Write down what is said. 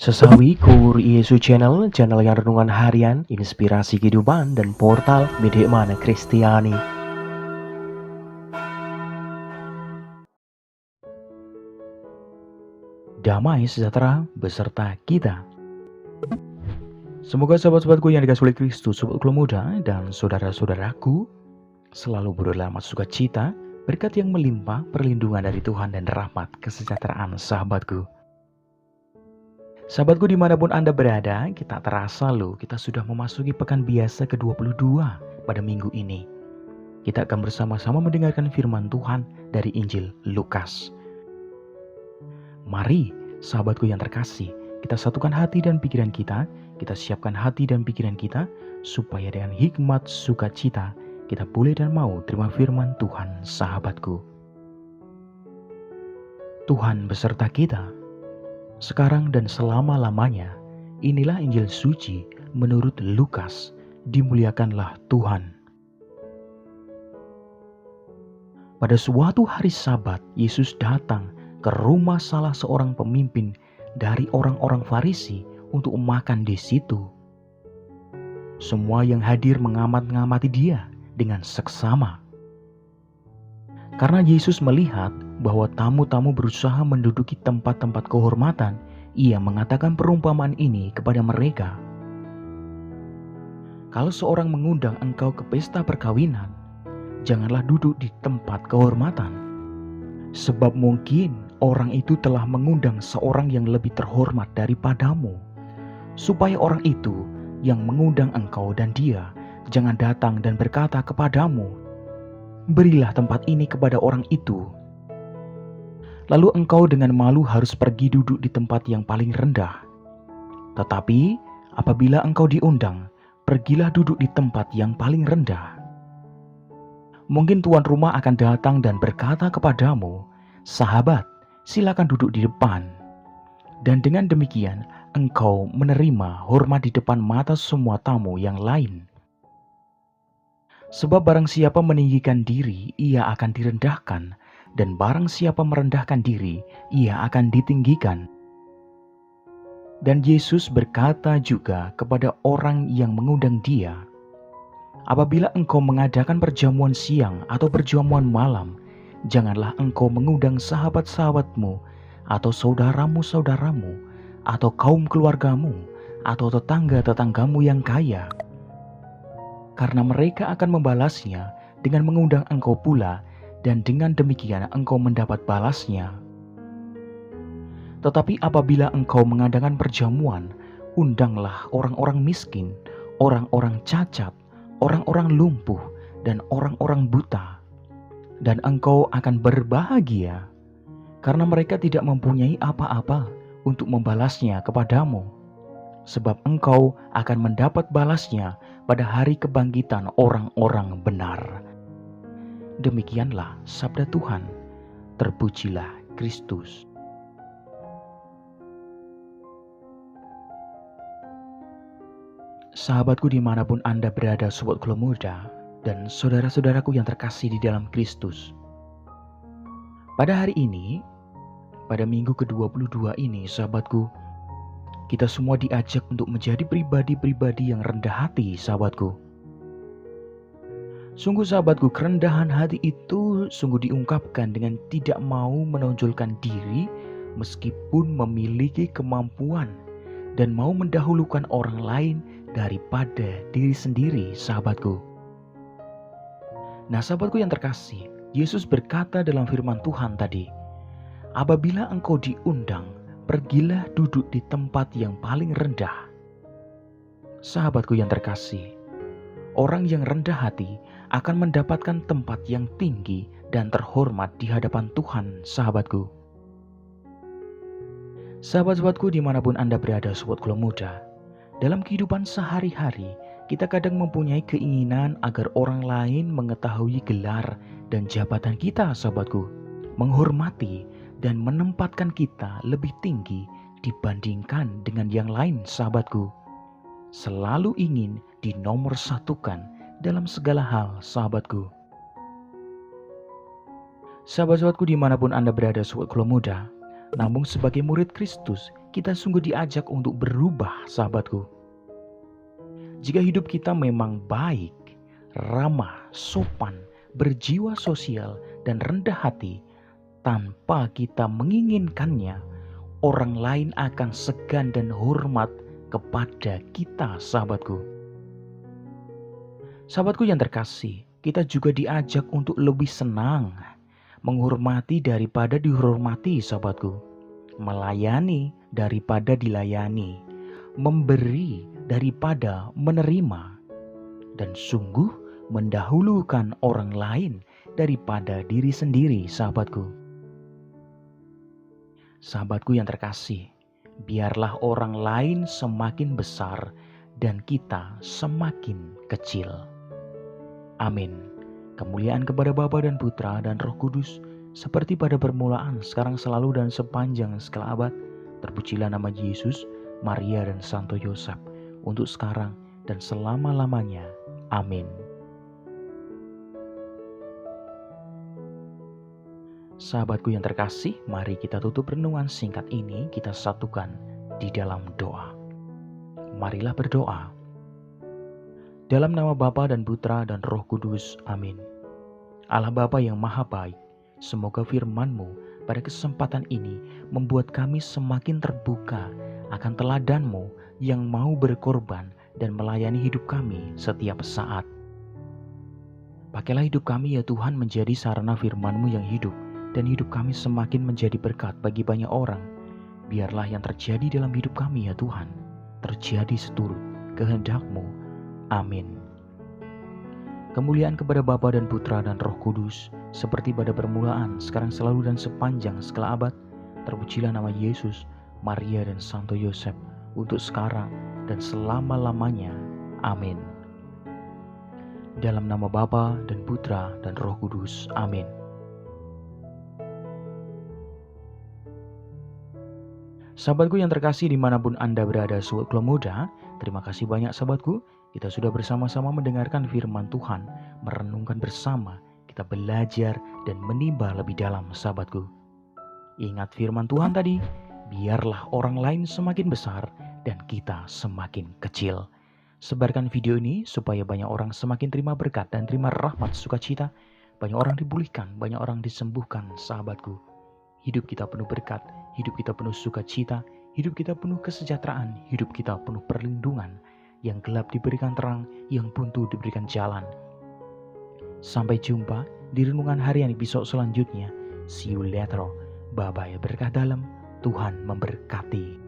Sesawi Kur Yesu Channel, channel yang renungan harian, inspirasi kehidupan, dan portal Medik Mana Kristiani. Damai sejahtera beserta kita. Semoga sahabat-sahabatku yang dikasihi oleh Kristus, sobatku muda, dan saudara-saudaraku selalu berdalam sukacita, berkat yang melimpah, perlindungan dari Tuhan dan rahmat kesejahteraan sahabatku. Sahabatku dimanapun Anda berada, kita terasa loh, kita sudah memasuki pekan biasa ke-22 pada minggu ini. Kita akan bersama-sama mendengarkan firman Tuhan dari Injil Lukas. Mari, sahabatku yang terkasih, kita satukan hati dan pikiran kita siapkan hati dan pikiran kita, supaya dengan hikmat sukacita, kita boleh dan mau terima firman Tuhan, sahabatku. Tuhan beserta kita, sekarang dan selama-lamanya. Inilah Injil suci menurut Lukas. Dimuliakanlah Tuhan. Pada suatu hari Sabat, Yesus datang ke rumah salah seorang pemimpin dari orang-orang Farisi untuk makan di situ. Semua yang hadir mengamati dia dengan seksama. Karena Yesus melihat bahwa tamu-tamu berusaha menduduki tempat-tempat kehormatan, ia mengatakan perumpamaan ini kepada mereka. Kalau seorang mengundang engkau ke pesta perkawinan, janganlah duduk di tempat kehormatan. Sebab mungkin orang itu telah mengundang seorang yang lebih terhormat daripadamu, supaya orang itu yang mengundang engkau dan dia jangan datang dan berkata kepadamu, berilah tempat ini kepada orang itu. Lalu engkau dengan malu harus pergi duduk di tempat yang paling rendah. Tetapi apabila engkau diundang, pergilah duduk di tempat yang paling rendah. Mungkin tuan rumah akan datang dan berkata kepadamu, sahabat, silakan duduk di depan. Dan dengan demikian, engkau menerima hormat di depan mata semua tamu yang lain. Sebab barang siapa meninggikan diri, ia akan direndahkan, dan barang siapa merendahkan diri, ia akan ditinggikan. Dan Yesus berkata juga kepada orang yang mengundang dia, apabila engkau mengadakan perjamuan siang atau perjamuan malam, janganlah engkau mengundang sahabat-sahabatmu, atau saudaramu-saudaramu, atau kaum keluargamu, atau tetangga-tetanggamu yang kaya, karena mereka akan membalasnya dengan mengundang engkau pula, dan dengan demikian engkau mendapat balasnya. Tetapi apabila engkau mengadakan perjamuan, undanglah orang-orang miskin, orang-orang cacat, orang-orang lumpuh, dan orang-orang buta. Dan engkau akan berbahagia, karena mereka tidak mempunyai apa-apa untuk membalasnya kepadamu. Sebab engkau akan mendapat balasnya pada hari kebangkitan orang-orang benar. Demikianlah sabda Tuhan. Terpujilah Kristus. Sahabatku dimanapun Anda berada, sobatku muda, dan saudara-saudaraku yang terkasih di dalam Kristus. Pada hari ini, pada minggu ke-22 ini, sahabatku, kita semua diajak untuk menjadi pribadi-pribadi yang rendah hati, sahabatku. Sungguh sahabatku, kerendahan hati itu sungguh diungkapkan dengan tidak mau menonjolkan diri meskipun memiliki kemampuan dan mau mendahulukan orang lain daripada diri sendiri, sahabatku. Nah, sahabatku yang terkasih, Yesus berkata dalam firman Tuhan tadi, apabila engkau diundang, pergilah duduk di tempat yang paling rendah. Sahabatku yang terkasih, orang yang rendah hati akan mendapatkan tempat yang tinggi dan terhormat di hadapan Tuhan, sahabatku. Sahabat-sahabatku dimanapun Anda berada, sobatku muda, dalam kehidupan sehari-hari, kita kadang mempunyai keinginan agar orang lain mengetahui gelar dan jabatan kita, sahabatku, menghormati dan menempatkan kita lebih tinggi dibandingkan dengan yang lain, sahabatku. Selalu ingin dinomorsatukan dalam segala hal, sahabatku. Sahabat-sahabatku dimanapun Anda berada, sobatku muda, Namun sebagai murid Kristus, kita sungguh diajak untuk berubah, sahabatku. Jika hidup kita memang baik, ramah, sopan, berjiwa sosial, dan rendah hati, tanpa kita menginginkannya, orang lain akan segan dan hormat kepada kita, sahabatku. Sahabatku yang terkasih, kita juga diajak untuk lebih senang, menghormati daripada dihormati, sahabatku. Melayani daripada dilayani, memberi daripada menerima, dan sungguh mendahulukan orang lain daripada diri sendiri, sahabatku. Sahabatku yang terkasih, biarlah orang lain semakin besar dan kita semakin kecil. Amin. Kemuliaan kepada Bapa dan Putra dan Roh Kudus, seperti pada permulaan, sekarang, selalu, dan sepanjang segala abad. Terpujilah nama Yesus, Maria, dan Santo Yosef, untuk sekarang dan selama-lamanya. Amin. Sahabatku yang terkasih, mari kita tutup renungan singkat ini, kita satukan di dalam doa. Marilah berdoa. Dalam nama Bapa dan Putra dan Roh Kudus. Amin. Allah Bapa yang Maha Baik, semoga firman-Mu pada kesempatan ini membuat kami semakin terbuka akan teladan-Mu yang mau berkorban dan melayani hidup kami setiap saat. Pakailah hidup kami ya Tuhan menjadi sarana firman-Mu yang hidup, dan hidup kami semakin menjadi berkat bagi banyak orang. Biarlah yang terjadi dalam hidup kami ya Tuhan, terjadi seturut kehendak-Mu. Amin. Kemuliaan kepada Bapa dan Putra dan Roh Kudus, seperti pada permulaan, sekarang, selalu, dan sepanjang segala abad. Terpujilah nama Yesus, Maria, dan Santo Yosef, untuk sekarang dan selama-lamanya. Amin. Dalam nama Bapa dan Putra dan Roh Kudus. Amin. Sahabatku yang terkasih, dimanapun Anda berada, sobat muda, terima kasih banyak sahabatku. Kita sudah bersama-sama mendengarkan firman Tuhan, merenungkan bersama, kita belajar dan menimba lebih dalam, sahabatku. Ingat firman Tuhan tadi, biarlah orang lain semakin besar dan kita semakin kecil. Sebarkan video ini supaya banyak orang semakin terima berkat dan terima rahmat sukacita. Banyak orang dipulihkan, banyak orang disembuhkan, sahabatku. Hidup kita penuh berkat, hidup kita penuh sukacita, hidup kita penuh kesejahteraan, hidup kita penuh perlindungan. Yang gelap diberikan terang, yang buntu diberikan jalan. Sampai jumpa di renungan harian episode selanjutnya. See you later. Bye-bye. Berkah dalam, Tuhan memberkati.